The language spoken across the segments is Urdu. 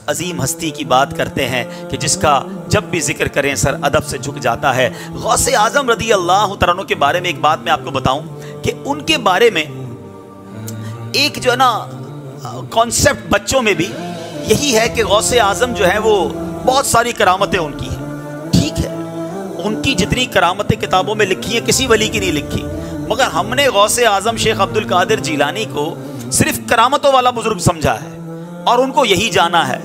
عظیم ہستی کی بات کرتے ہیں کہ جس کا جب بھی ذکر کریں سر ادب سے جھک جاتا ہے. غوث اعظم رضی اللہ تعالیٰ عنہ کے بارے میں ایک بات میں آپ کو بتاؤں کہ ان کے بارے میں ایک جو ہے نا کانسیپٹ بچوں میں بھی یہی ہے کہ غوث اعظم جو ہے وہ بہت ساری کرامتیں ان کی ہیں. ٹھیک ہے, ان کی جتنی کرامتیں کتابوں میں لکھی ہیں کسی ولی کی نہیں لکھی, مگر ہم نے غوث اعظم شیخ عبد القادر جیلانی کو صرف کرامتوں والا بزرگ سمجھا ہے اور ان کو یہی جانا ہے.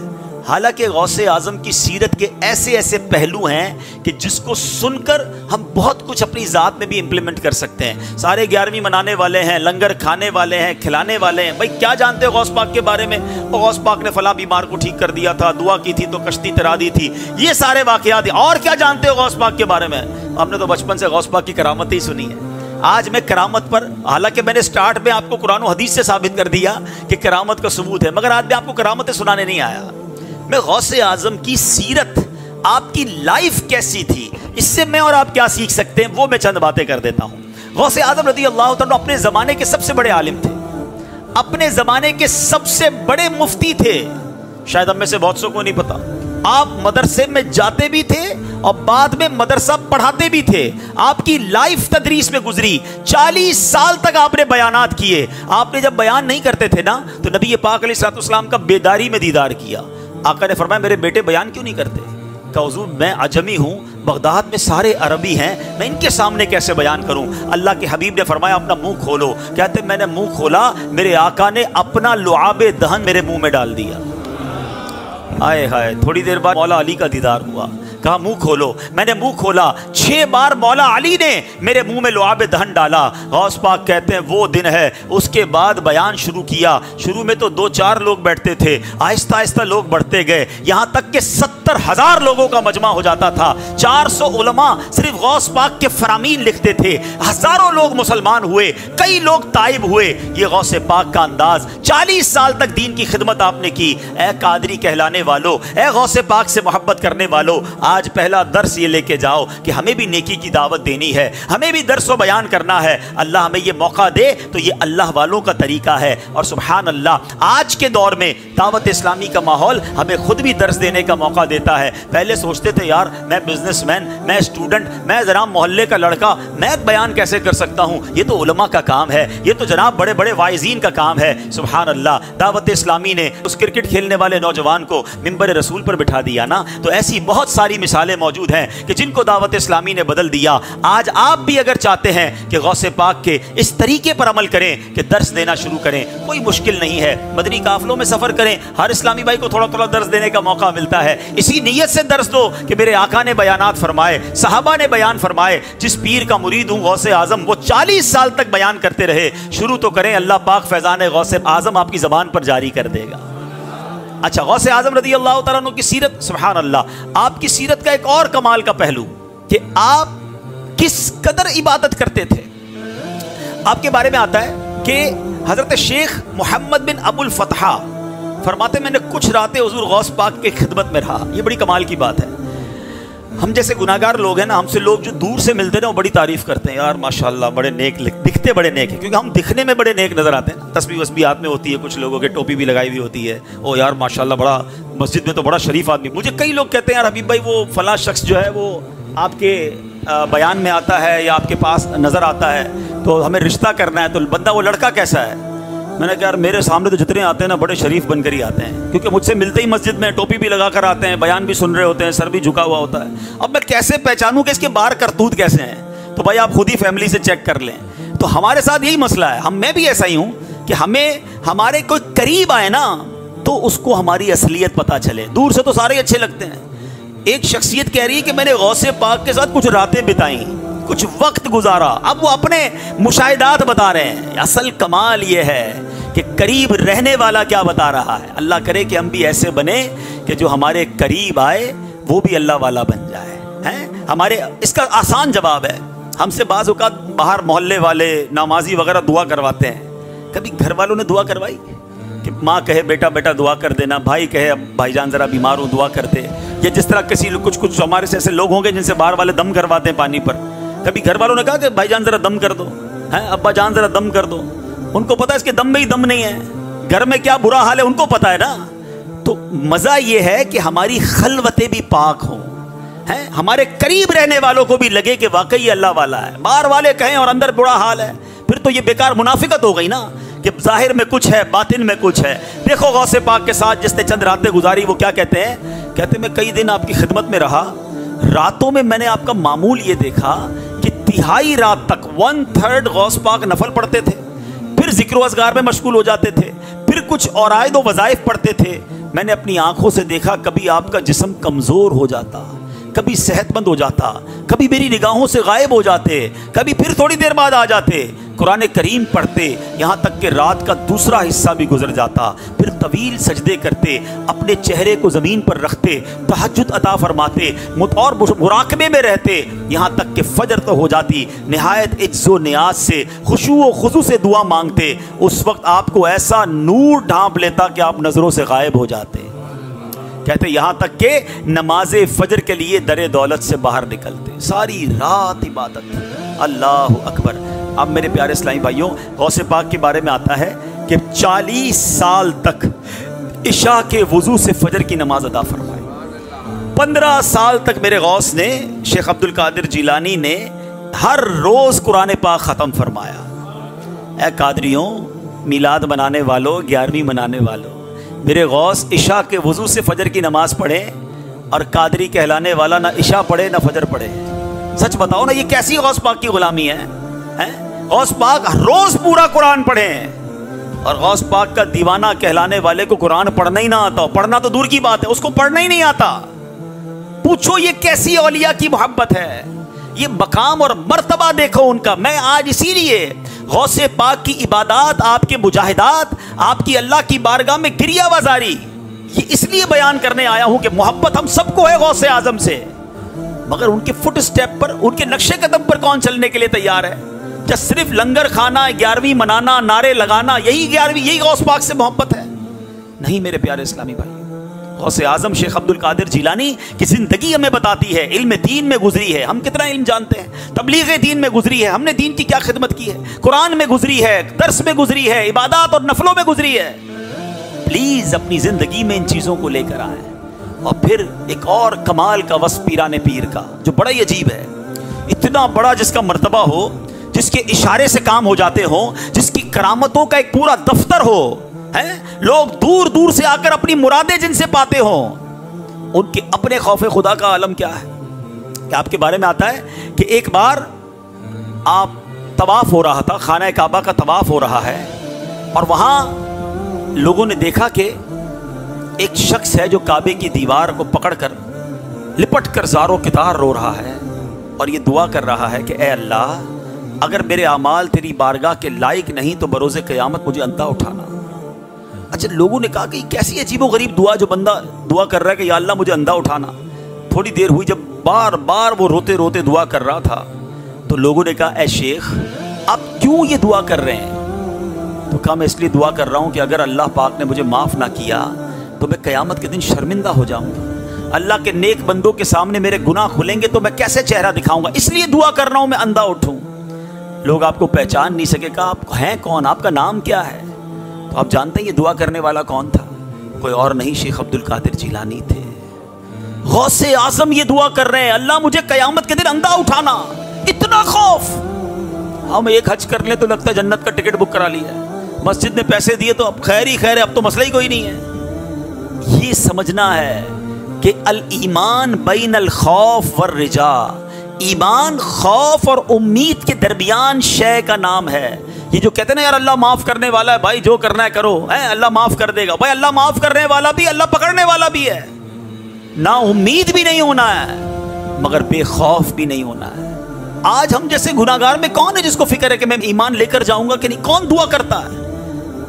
حالانکہ غوث اعظم کی سیرت کے ایسے ایسے پہلو ہیں کہ جس کو سن کر ہم بہت کچھ اپنی ذات میں بھی امپلیمنٹ کر سکتے ہیں. سارے 11ویں منانے والے ہیں, لنگر کھانے والے ہیں, کھلانے والے ہیں. بھائی کیا جانتے ہو غوث پاک کے بارے میں؟ وہ غوث پاک نے فلاں بیمار کو ٹھیک کر دیا تھا, دعا کی تھی تو کشتی ترا دی تھی, یہ سارے واقعات. اور کیا جانتے ہو غوث پاک کے بارے میں؟ ہم نے تو بچپن سے غوث پاک کی کرامت ہی سنی ہے. آج میں کرامت پر, حالانکہ میں نے سٹارٹ میں آپ کو قرآن و حدیث سے ثابت کر دیا کہ کرامت کا ثبوت ہے, مگر آج میں آپ کو کرامتیں سنانے نہیں آیا. میں غوث اعظم کی سیرت, آپ کی لائف کیسی تھی, اس سے میں اور آپ کیا سیکھ سکتے ہیں, وہ میں چند باتیں کر دیتا ہوں. غوث اعظم رضی اللہ تعالیٰ اپنے زمانے کے سب سے بڑے عالم تھے, اپنے زمانے کے سب سے بڑے مفتی تھے. شاید ہم میں سے بہت سو کو نہیں پتا. آپ مدرسے میں جاتے بھی تھے اور بعد میں مدرسہ پڑھاتے بھی تھے. آپ کی لائف تدریس میں گزری. 40 سال تک آپ نے بیانات کیے. آپ نے جب بیان نہیں کرتے تھے نا تو نبی پاک علیہ السلام کا بیداری میں دیدار کیا. آقا نے فرمایا میرے بیٹے بیان کیوں نہیں کرتے؟ کہ حضور میں عجمی ہوں, بغداد میں سارے عربی ہیں, میں ان کے سامنے کیسے بیان کروں؟ اللہ کے حبیب نے فرمایا اپنا منہ کھولو. کہتے میں نے منہ کھولا, میرے آقا نے اپنا لعاب دہن میرے منہ میں ڈال دیا. آئے ہائے, تھوڑی دیر بعد مولا علی کا دیدار ہوا. کہا منہ کھولو. میں نے منہ کھولا, 6 بار مولا علی نے میرے منہ میں لعاب دہن ڈالا. غوث پاک کہتے ہیں وہ دن ہے. اس کے بعد بیان شروع کیا. شروع میں تو 2-4 لوگ بیٹھتے تھے, آہستہ آہستہ لوگ بڑھتے گئے, یہاں تک کہ 70,000 لوگوں کا مجمع ہو جاتا تھا. 400 علماء صرف غوث پاک کے فرامین لکھتے تھے. ہزاروں لوگ مسلمان ہوئے, کئی لوگ تائب ہوئے. یہ غوث پاک کا انداز. 40 سال تک دین کی خدمت آپ نے کی. اے قادری کہلانے والو, اے غوث پاک سے محبت کرنے والو, آج پہلا درس یہ لے کے جاؤ کہ ہمیں بھی نیکی کی دعوت دینی ہے, ہمیں بھی درس و بیان کرنا ہے. اللہ ہمیں یہ موقع دے تو یہ اللہ والوں کا طریقہ ہے. اور سبحان اللہ, آج کے دور میں دعوت اسلامی کا ماحول ہمیں خود بھی درس دینے کا موقع دیتا ہے. پہلے سوچتے تھے یار میں بزنس مین, میں اسٹوڈنٹ, میں ذرا محلے کا لڑکا, میں بیان کیسے کر سکتا ہوں؟ یہ تو علماء کا کام ہے, یہ تو جناب بڑے بڑے واعظین کا کام ہے. سبحان اللہ, دعوت اسلامی نے اس کرکٹ کھیلنے والے نوجوان کو منبر رسول پر بٹھا دیا نا. تو ایسی بہت ساری مثالیں موجود ہیں کہ جن کو دعوت اسلامی نے بدل دیا. آج آپ بھی اگر چاہتے ہیں کہ غوث پاک کے اس طریقے پر عمل کریں کہ درس دینا شروع کریں, کوئی مشکل نہیں ہے. مدنی قافلوں میں سفر کریں, ہر اسلامی بھائی کو تھوڑا تھوڑا درس دینے کا موقع ملتا ہے. اسی نیت سے درس دو کہ میرے آقا نے بیانات فرمائے, صحابہ نے بیان فرمائے. جس پیر کا مرید ہوں غوث اعظم, وہ 40 سال تک بیان کرتے رہے. شروع تو کریں, اللہ پاک فیضان غوث اعظم آپ کی زبان پر جاری کر دے گا. اچھا, غوث اعظم رضی اللہ تعالیٰ عنہ کی سیرت, سبحان اللہ, آپ کی سیرت کا ایک اور کمال کا پہلو کہ آپ کس قدر عبادت کرتے تھے. آپ کے بارے میں آتا ہے کہ حضرت شیخ محمد بن ابو الفتح فرماتے میں نے کچھ راتیں حضور غوث پاک کے خدمت میں رہا. یہ بڑی کمال کی بات ہے. ہم جیسے گناہگار لوگ ہیں نا, ہم سے لوگ جو دور سے ملتے ہیں وہ بڑی تعریف کرتے ہیں, یار ماشاءاللہ بڑے نیک, دکھتے بڑے نیک ہیں, کیونکہ ہم دکھنے میں بڑے نیک نظر آتے ہیں. تسبیح وسبیح ہاتھ میں ہوتی ہے, کچھ لوگوں کے ٹوپی بھی لگائی ہوئی ہوتی ہے, او یار ماشاءاللہ بڑا مسجد میں تو بڑا شریف آدمی. مجھے کئی لوگ کہتے ہیں یار حبیب بھائی وہ فلاں شخص جو ہے وہ آپ کے بیان میں آتا ہے یا آپ کے پاس نظر آتا ہے تو ہمیں رشتہ کرنا ہے, تو بندہ وہ لڑکا کیسا ہے؟ میں نے کہا یار میرے سامنے تو جتنے آتے ہیں نا بڑے شریف بن کر ہی آتے ہیں, کیونکہ مجھ سے ملتے ہی مسجد میں ٹوپی بھی لگا کر آتے ہیں, بیان بھی سن رہے ہوتے ہیں, سر بھی جھکا ہوا ہوتا ہے. اب میں کیسے پہچانوں کہ اس کے باہر کرتوت کیسے ہیں؟ تو بھائی آپ خود ہی فیملی سے چیک کر لیں. تو ہمارے ساتھ یہی مسئلہ ہے, میں بھی ایسا ہی ہوں کہ ہمیں ہمارے کوئی قریب آئے نا تو اس کو ہماری اصلیت پتہ چلے. دور سے تو سارے اچھے لگتے ہیں. ایک شخصیت کہہ رہی ہے کہ میں نے غوث پاک کے ساتھ کچھ راتیں بتائیں, کچھ وقت گزارا. اب وہ اپنے مشاہدات بتا رہے ہیں. اصل کمال یہ ہے کہ قریب رہنے والا کیا بتا رہا ہے. اللہ کرے کہ ہم بھی ایسے بنے کہ جو ہمارے قریب آئے وہ بھی اللہ والا بن جائے. ہمارے اس کا آسان جواب ہے, ہم سے بعض اوقات باہر محلے والے نمازی وغیرہ دعا کرواتے ہیں. کبھی گھر والوں نے دعا کروائی کہ ماں کہے بیٹا بیٹا دعا کر دینا, بھائی کہے اب بھائی جان ذرا بیمار ہوں دعا کرتے, یا جس طرح کسی کچھ ہمارے سے ایسے لوگ ہوں گے جن سے باہر والے دم کرواتے ہیں پانی پر. کبھی گھر والوں نے کہا کہ بھائی جان ذرا دم کر دو, ابا جان ذرا دم کر دو. ان کو پتا ہے اس کے دم میں ہی دم نہیں ہے, گھر میں کیا برا حال ہے ان کو پتا ہے نا. تو تو مزہ یہ ہے کہ ہماری خلوتیں بھی پاک ہوں، ہیں ہمارے قریب رہنے والوں کو بھی لگے کہ واقعی اللہ والا ہے، باہر والے کہیں اور اندر برا حال ہے، پھر تو یہ بیکار منافقت ہو گئی نا کہ ظاہر میں کچھ ہے باطن میں کچھ ہے۔ دیکھو غوث پاک کے ساتھ جس نے چند راتیں گزاری وہ کیا کہتے ہیں؟ کہتے ہیں میں کئی دن آپ کی خدمت میں رہا، راتوں میں میں نے آپ کا معمول یہ دیکھا کہ تہائی رات تک 1/3 غوث پاک نفل پڑھتے تھے، پھر ذکر و اذکار میں مشغول ہو جاتے تھے، پھر کچھ عرائض و وظائف پڑھتے تھے۔ میں نے اپنی آنکھوں سے دیکھا کبھی آپ کا جسم کمزور ہو جاتا، کبھی صحت مند ہو جاتا، کبھی میری نگاہوں سے غائب ہو جاتے، کبھی پھر تھوڑی دیر بعد آ جاتے، قرآن کریم پڑھتے، یہاں تک کہ رات کا دوسرا حصہ بھی گزر جاتا، پھر طویل سجدے کرتے، اپنے چہرے کو زمین پر رکھتے، تہجد عطا فرماتے اور مراقبے میں رہتے، یہاں تک کہ فجر تو ہو جاتی، نہایت عجز و نیاز سے خشوع و خضوع سے دعا مانگتے، اس وقت آپ کو ایسا نور ڈھانپ لیتا کہ آپ نظروں سے غائب ہو جاتے۔ کہتے یہاں تک کہ نماز فجر کے لیے در دولت سے باہر نکلتے، ساری رات عبادت۔ اللہ اکبر۔ اب میرے پیارے اسلامی بھائیوں، غوث پاک کے بارے میں آتا ہے کہ 40 سال تک عشاء کے وضو سے فجر کی نماز ادا فرمائی۔ 15 سال تک میرے غوث نے، شیخ عبد القادر جیلانی نے ہر روز قرآن پاک ختم فرمایا۔ اے قادریوں، میلاد منانے والوں، 11ویں منانے والوں، میرے غوث عشاء کے وضو سے فجر کی نماز پڑھے، اور قادری کہلانے والا نہ عشاء پڑھے نہ فجر پڑھے۔ سچ بتاؤ نا، یہ کیسی غوث پاک کی غلامی ہے؟ غوث پاک روز پورا قرآن پڑھیں، اور غوث پاک کا دیوانہ کہلانے والے کو قرآن پڑھنا ہی نہ آتا، پڑھنا تو دور کی بات ہے، اس کو پڑھنا ہی نہیں آتا۔ پوچھو یہ کیسی اولیاء کی محبت ہے، یہ مقام اور مرتبہ دیکھو ان کا۔ میں آج اسی لیے غوث پاک کی عبادات، آپ کے مجاہدات، آپ کی اللہ کی بارگاہ میں گریہ وزاری، یہ اس لیے بیان کرنے آیا ہوں کہ محبت ہم سب کو ہے غوث اعظم سے، مگر ان کے فٹ سٹیپ پر، ان کے نقش قدم پر کون چلنے کے لیے تیار ہے؟ کیا صرف لنگر کھانا، 11ویں منانا، نعرے لگانا، یہی غوث پاک سے محبت ہے؟ نہیں میرے پیارے اسلامی بھائی، غوث اعظم شیخ عبد القادر جیلانی کی زندگی ہمیں بتاتی ہے، علم دین میں گزری ہے، ہم کتنا علم جانتے ہیں، تبلیغ دین میں گزری ہے، ہم نے دین کی کیا خدمت کی ہے، قرآن میں گزری ہے، درس میں گزری ہے، عبادات اور نفلوں میں گزری ہے۔ پلیز اپنی زندگی میں ان چیزوں کو لے کر آئیں۔ اور پھر ایک اور کمال کا وصف پیران پیر کا جو بڑا ہی عجیب ہے، اتنا بڑا جس کا مرتبہ ہو، جس کے اشارے سے کام ہو جاتے ہوں، جس کی کرامتوں کا ایک پورا دفتر ہو، لوگ دور دور سے آ کر اپنی مرادیں جن سے پاتے ہوں، ان کے اپنے خوف خدا کا عالم کیا ہے؟ کہ آپ کے بارے میں آتا ہے کہ ایک بار آپ طواف ہو رہا تھا، خانہ کعبہ کا طواف ہو رہا ہے، اور وہاں لوگوں نے دیکھا کہ ایک شخص ہے جو کعبے کی دیوار کو پکڑ کر لپٹ کر زاروں کتار رو رہا ہے، اور یہ دعا کر رہا ہے کہ اے اللہ، اگر میرے اعمال تیری بارگاہ کے لائق نہیں تو بروز قیامت مجھے اندھا اٹھانا۔ اچھا، لوگوں نے کہا کہ کیسی عجیب و غریب دعا جو بندہ دعا کر رہا ہے کہ یا اللہ مجھے اندھا اٹھانا۔ تھوڑی دیر ہوئی، جب بار بار وہ روتے روتے دعا کر رہا تھا تو لوگوں نے کہا اے شیخ آپ کیوں یہ دعا کر رہے ہیں؟ تو کہا میں اس لیے دعا کر رہا ہوں کہ اگر اللہ پاک نے مجھے معاف نہ کیا تو میں قیامت کے دن شرمندہ ہو جاؤں گا، اللہ کے نیک بندوں کے سامنے میرے گناہ کھلیں گے تو میں کیسے چہرہ دکھاؤں گا، اس لیے دعا کر رہا ہوں میں اندھا اٹھوں۔ لوگ آپ کو پہچان نہیں سکے، کہا آپ ہیں کون، آپ کا نام کیا ہے؟ تو آپ جانتے ہیں یہ دعا کرنے والا کون تھا؟ کوئی اور نہیں، شیخ عبد القادر جیلانی تھے۔ غوث اعظم یہ دعا کر رہے ہیں اللہ مجھے قیامت کے دن اندھا اٹھانا، اتنا خوف۔ ہم ایک حج کر لیں تو لگتا ہے جنت کا ٹکٹ بک کرا لیا ہے، مسجد میں پیسے دیے تو اب خیر ہی خیر ہے، اب تو مسئلہ ہی کوئی نہیں ہے۔ یہ سمجھنا ہے کہ الایمان بین الخوف والرجاء، ایمان خوف اور امید کے درمیان شے کا نام ہے۔ یہ جو کہتے ہیں نا یار اللہ معاف کرنے والا ہے، بھائی جو کرنا ہے کرو، اللہ معاف کر دے گا، بھائی اللہ معاف کرنے والا بھی، اللہ پکڑنے والا بھی ہے۔ نا امید بھی نہیں ہونا ہے مگر بے خوف بھی نہیں ہونا ہے۔ آج ہم جیسے گناہگار میں کون ہے جس کو فکر ہے کہ میں ایمان لے کر جاؤں گا کہ نہیں؟ کون دعا کرتا ہے؟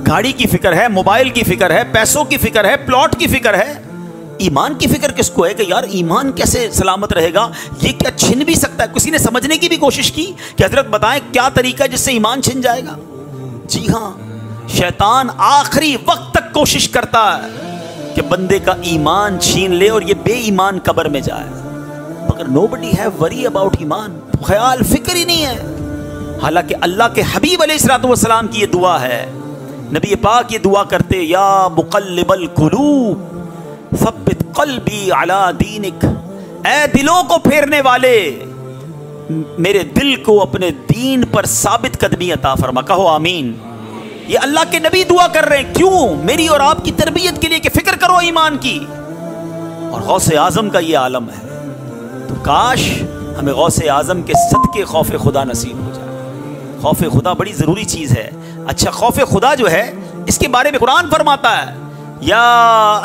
گاڑی کی فکر ہے، موبائل کی فکر ہے، پیسوں کی فکر ہے، پلاٹ کی فکر ہے، ایمان کی فکر کس کو ہے کہ یار ایمان کیسے سلامت رہے گا، یہ کیا چھن بھی سکتا ہے؟ کسی نے سمجھنے کی بھی کوشش کی کہ حضرت بتائیں کیا طریقہ ہے جس سے ایمان چھن جائے گا؟ جی ہاں، شیطان آخری وقت تک کوشش کرتا ہے کہ بندے کا ایمان چھین لے اور یہ بے ایمان قبر میں جائے، مگر nobody have worry about ایمان، خیال فکر ہی نہیں ہے۔ حالانکہ اللہ کے حبیب علیہ الصلوۃ والسلام کی یہ دعا ہے، نبی پاک یہ دعا کرتے یا مقلب القلوب ثبت قلبی علی دینک، اے دلوں کو پھیرنے والے میرے دل کو اپنے دین پر ثابت قدمی عطا فرما. کہو آمین. یہ اللہ کے نبی دعا کر رہے ہیں. کیوں؟ میری اور آپ کی تربیت کے لیے کہ فکر کرو ایمان کی. اور غوث اعظم کا یہ عالم ہے. تو کاش ہمیں غوث اعظم کے صدقے خوف خدا نصیب ہو جائے. خوف خدا بڑی ضروری چیز ہے. اچھا خوف خدا جو ہے اس کے بارے میں قرآن فرماتا ہے یا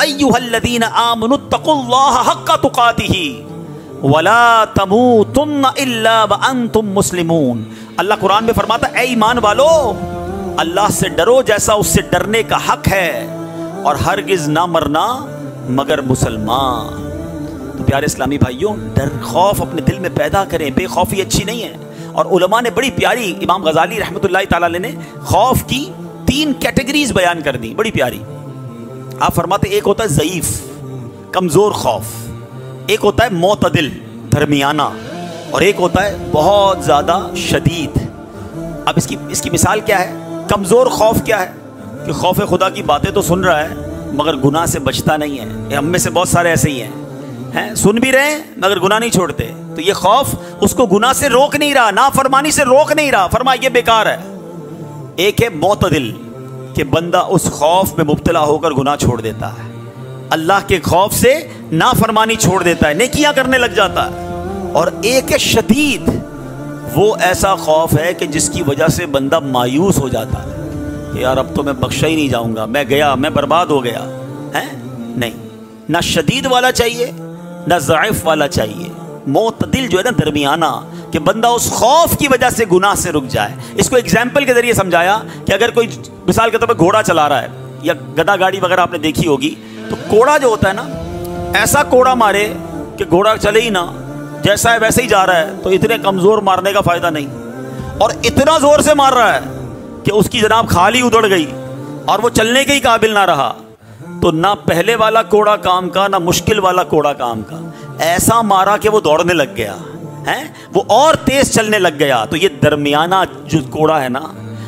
ایھا الذین آمنوا اتقوا اللہ حق تقاتہ ولا تموتن الا وانتم مسلمون. اللہ قرآن میں فرماتا ہے اے ایمان والو اللہ سے ڈرو جیسا اس سے ڈرنے کا حق ہے اور ہرگز نہ مرنا مگر مسلمان. تو پیارے اسلامی بھائیوں ڈر خوف اپنے دل میں پیدا کریں. بے خوفی اچھی نہیں ہے. اور علماء نے بڑی پیاری امام غزالی رحمۃ اللہ تعالی علیہ نے خوف کی 3 کیٹیگریز بیان کر دی بڑی پیاری. آپ فرماتے ایک ہوتا ہے ضعیف کمزور خوف، ایک ہوتا ہے معتدل درمیانہ، اور ایک ہوتا ہے بہت زیادہ شدید. اب اس کی مثال کیا ہے؟ کمزور خوف کیا ہے کہ خوف خدا کی باتیں تو سن رہا ہے مگر گناہ سے بچتا نہیں ہے. ہم میں سے بہت سارے ایسے ہی ہیں سن بھی رہے ہیں مگر گناہ نہیں چھوڑتے. تو یہ خوف اس کو گناہ سے روک نہیں رہا، نافرمانی سے روک نہیں رہا. فرمایا یہ بیکار ہے. ایک ہے معتدل کہ بندہ اس خوف میں مبتلا ہو کر گناہ چھوڑ دیتا ہے، اللہ کے خوف سے نافرمانی چھوڑ دیتا ہے، نیکیاں کرنے لگ جاتا ہے. اور ایک ہے شدید، وہ ایسا خوف ہے کہ جس کی وجہ سے بندہ مایوس ہو جاتا ہے کہ یار اب تو میں بخشا ہی نہیں جاؤں گا، میں گیا میں برباد ہو گیا. نہیں، نہ شدید والا چاہیے نہ ضعیف والا چاہیے. معتدل جو ہے نا درمیانہ کہ بندہ اس خوف کی وجہ سے گناہ سے رک جائے. اس کو ایگزامپل کے ذریعے سمجھایا کہ اگر کوئی مثال کے طور پر گھوڑا چلا رہا ہے یا گدا گاڑی وغیرہ آپ نے دیکھی ہوگی، تو کوڑا جو ہوتا ہے نا ایسا کوڑا مارے کہ گھوڑا چلے ہی نہ، جیسا ہے ویسے ہی جا رہا ہے، تو اتنے کمزور مارنے کا فائدہ نہیں. اور اتنا زور سے مار رہا ہے کہ اس کی جناب کھال ہی ادڑ گئی اور وہ چلنے کے ہی قابل نہ رہا. تو نہ پہلے والا کوڑا کام کا نہ مشکل والا کوڑا کام کا. ایسا مارا کہ وہ دوڑنے لگ گیا وہ اور تیز چلنے لگ گیا. تو یہ درمیانہ جو کوڑا ہے نا،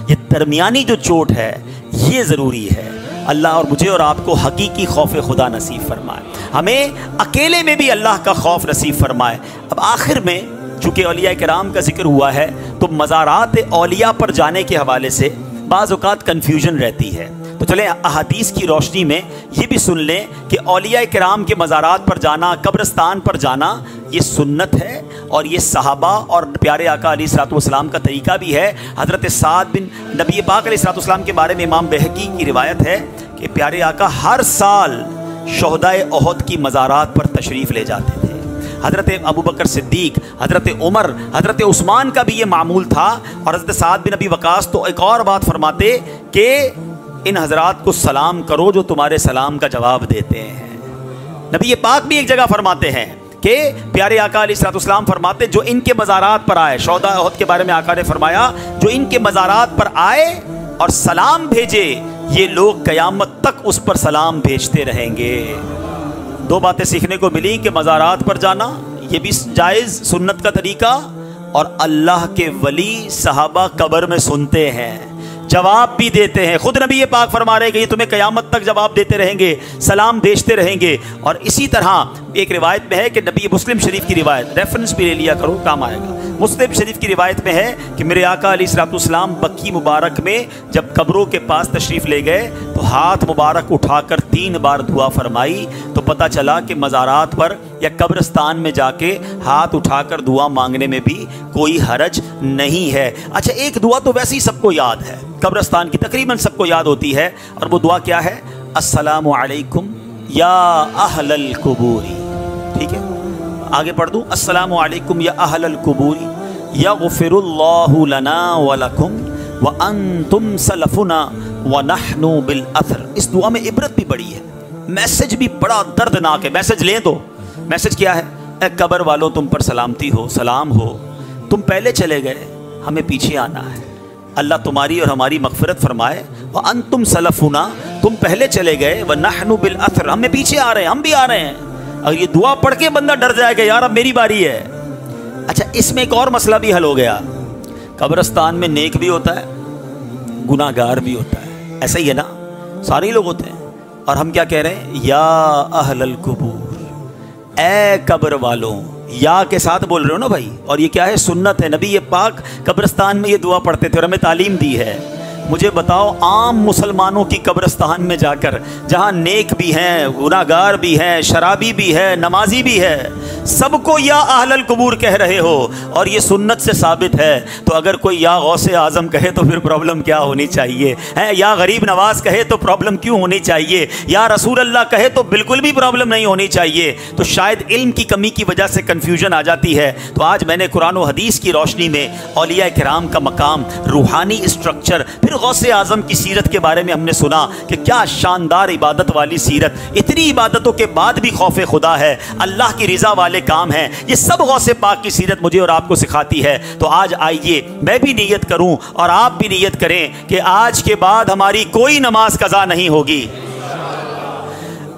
یہ درمیانی جو چوٹ ہے یہ ضروری ہے. اللہ اور مجھے اور آپ کو حقیقی خوف خدا نصیب فرمائے. ہمیں اکیلے میں بھی اللہ کا خوف نصیب فرمائے. اب آخر میں چونکہ اولیاء کرام کا ذکر ہوا ہے تو مزارات اولیاء پر جانے کے حوالے سے بعض اوقات کنفیوژن رہتی ہے. تو چلیں احادیث کی روشنی میں یہ بھی سن لیں کہ اولیاء کرام کے مزارات پر جانا، قبرستان پر جانا یہ سنت ہے اور یہ صحابہ اور پیارے آقا علیہ الصلوۃ والسلام کا طریقہ بھی ہے. حضرت سعد بن نبی پاک علیہ الصلوۃ والسلام کے بارے میں امام بہقی کی روایت ہے کہ پیارے آقا ہر سال شہدائے احد کی مزارات پر تشریف لے جاتے تھے. حضرت ابو بکر صدیق، حضرت عمر، حضرت عثمان کا بھی یہ معمول تھا. اور حضرت سعد بن ابی وقاص تو ایک اور بات فرماتے کہ ان حضرات کو سلام کرو جو تمہارے سلام کا جواب دیتے ہیں. نبی پاک بھی ایک جگہ فرماتے ہیں کہ پیارے آقا علیہ الصلوۃ والسلام فرماتے جو ان کے مزارات پر آئے، شہداء احد کے بارے میں آقا نے فرمایا جو ان کے مزارات پر آئے اور سلام بھیجے یہ لوگ قیامت تک اس پر سلام بھیجتے رہیں گے. 2 باتیں سیکھنے کو ملی کہ مزارات پر جانا یہ بھی جائز سنت کا طریقہ، اور اللہ کے ولی صحابہ قبر میں سنتے ہیں، جواب بھی دیتے ہیں. خود نبی پاک فرما رہے کہ یہ تمہیں قیامت تک جواب دیتے رہیں گے، سلام بھیجتے رہیں گے. اور اسی طرح ایک روایت میں ہے کہ نبی مسلم شریف کی روایت، ریفرنس بھی لے لیا کرو کام آئے گا. مسلم شریف کی روایت میں ہے کہ میرے آقا علیہ الصلوۃ والسلام بقی مبارک میں جب قبروں کے پاس تشریف لے گئے تو ہاتھ مبارک اٹھا کر 3 بار دعا فرمائی. تو پتہ چلا کہ مزارات پر یا قبرستان میں جا کے ہاتھ اٹھا کر دعا مانگنے میں بھی کوئی حرج نہیں ہے. اچھا ایک دعا تو ویسے ہی سب کو یاد ہے، قبرستان کی تقریباً سب کو یاد ہوتی ہے، اور وہ دعا کیا ہے؟ السلام علیکم یا اہل القبور. ٹھیک ہے، آگے پڑھ دوں. السلام علیکم یا اہل القبور یغفر اللہ لنا ولکم وانتم سلفنا ونحن بالاثر. اس دعا میں عبرت بھی بڑی ہے، میسج بھی بڑا دردناک ہے. میسج لیں تو میسج کیا ہے؟ اے قبر والوں تم پر سلامتی ہو، سلام ہو، تم پہلے چلے گئے، ہمیں پیچھے آنا ہے. اللہ تمہاری اور ہماری مغفرت فرمائے. وانتم سلفنا، تم پہلے چلے گئے، ونحن بالاثر، ہمیں پیچھے آ رہے ہیں، ہم بھی آ رہے ہیں. اگر یہ دعا پڑھ کے بندہ ڈر جائے گا یار اب میری باری ہے. اچھا اس میں ایک اور مسئلہ بھی حل ہو گیا. قبرستان میں نیک بھی ہوتا ہے، گناہ گار بھی ہوتا ہے. ایسا ہی ہے نا، سارے ہی لوگ ہوتے ہیں. اور ہم کیا کہہ رہے ہیں؟ یا اہل القبور، اے قبر والوں، یا کے ساتھ بول رہے ہو نا بھائی. اور یہ کیا ہے؟ سنت ہے. نبی پاک قبرستان میں یہ دعا پڑھتے تھے اور ہمیں تعلیم دی ہے. مجھے بتاؤ عام مسلمانوں کی قبرستان میں جا کر، جہاں نیک بھی ہیں، گناہ گار بھی ہیں، شرابی بھی ہے، نمازی بھی ہے، سب کو یا اہل القبور کہہ رہے ہو اور یہ سنت سے ثابت ہے. تو اگر کوئی یا غوث اعظم کہے تو پھر پرابلم کیا ہونی چاہیے؟ یا غریب نواز کہے تو پرابلم کیوں ہونی چاہیے؟ یا رسول اللہ کہے تو بالکل بھی پرابلم نہیں ہونی چاہیے. تو شاید علم کی کمی کی وجہ سے کنفیوژن آ جاتی ہے. تو آج میں نے قرآن و حدیث کی روشنی میں اولیاء کرام کا مقام، روحانی اسٹرکچر، پھر غوث اعظم کی سیرت کے بارے میں ہم نے سنا کہ کیا شاندار عبادت والی سیرت، اتنی عبادتوں کے بعد بھی خوف خدا ہے، اللہ کی رضا والے کام ہیں. یہ سب غوث پاک کی سیرت مجھے اور آپ کو سکھاتی ہے. تو آج آئیے میں بھی نیت کروں اور آپ بھی نیت کریں کہ آج کے بعد ہماری کوئی نماز قضا نہیں ہوگی.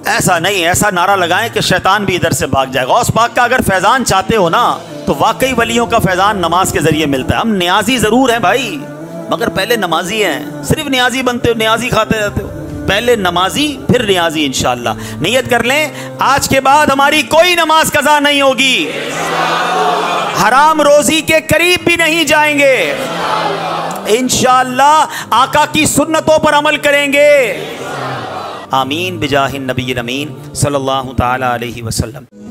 ایسا نہیں، ایسا نعرہ لگائیں کہ شیطان بھی ادھر سے بھاگ جائے. غوث پاک کا اگر فیضان چاہتے ہو نا تو واقعی ولیوں کا فیضان نماز کے ذریعے ملتا ہے. ہم نیازی ضرور ہیں بھائی، مگر پہلے نمازی ہیں. صرف نیازی بنتے ہو، نیازی کھاتے رہتے ہو. پہلے نمازی پھر نیازی. انشاءاللہ نیت کر لیں آج کے بعد ہماری کوئی نماز قضا نہیں ہوگی، حرام روزی کے قریب بھی نہیں جائیں گے، انشاءاللہ آقا کی سنتوں پر عمل کریں گے. آمین بجاہ النبی الامین صلی اللہ تعالی علیہ وسلم.